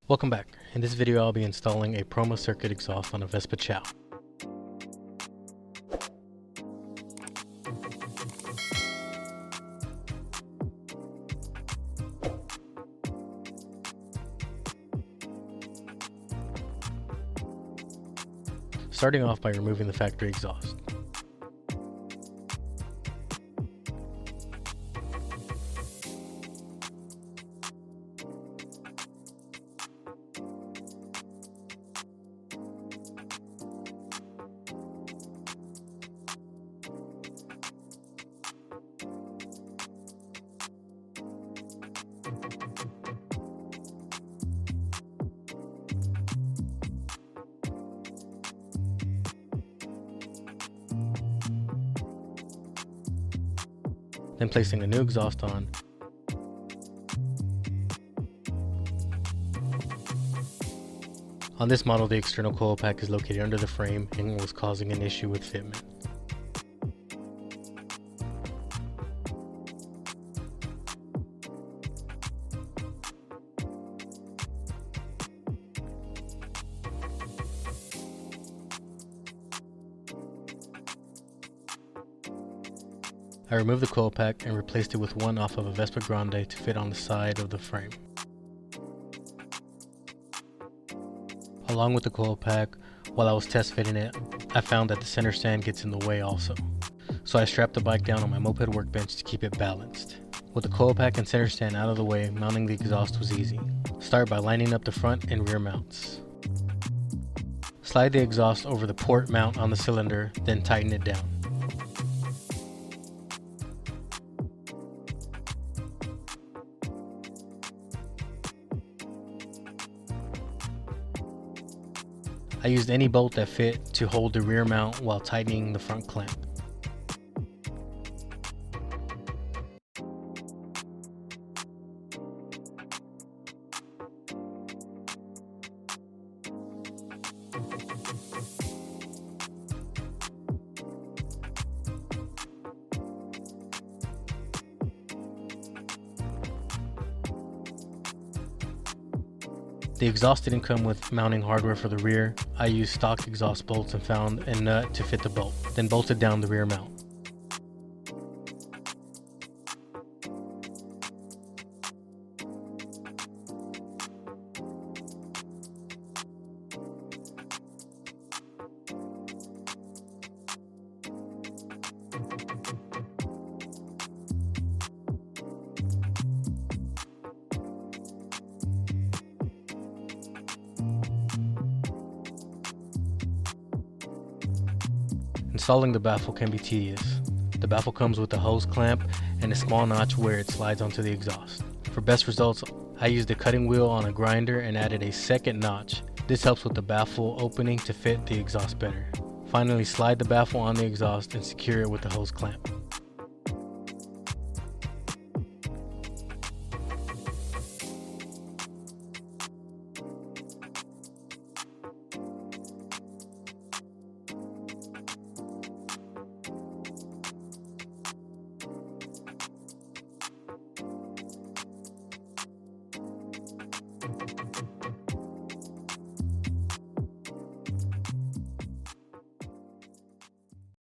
Welcome back. In this video I'll be installing a Proma circuit exhaust on a Vespa Ciao. Starting off by removing the factory exhaust. Then placing a new exhaust on. On this model, the external coil pack is located under the frame and was causing an issue with fitment. I removed the coil pack and replaced it with one off of a Vespa Grande to fit on the side of the frame. Along with the coil pack, while I was test fitting it, I found that the center stand gets in the way also. So I strapped the bike down on my Moped workbench to keep it balanced. With the coil pack and center stand out of the way, mounting the exhaust was easy. Start by lining up the front and rear mounts. Slide the exhaust over the port mount on the cylinder, then tighten it down. I used any bolt that fit to hold the rear mount while tightening the front clamp. The exhaust didn't come with mounting hardware for the rear. I used stock exhaust bolts and found a nut to fit the bolt, then bolted down the rear mount. Installing the baffle can be tedious. The baffle comes with a hose clamp and a small notch where it slides onto the exhaust. For best results, I used a cutting wheel on a grinder and added a second notch. This helps with the baffle opening to fit the exhaust better. Finally, slide the baffle on the exhaust and secure it with the hose clamp.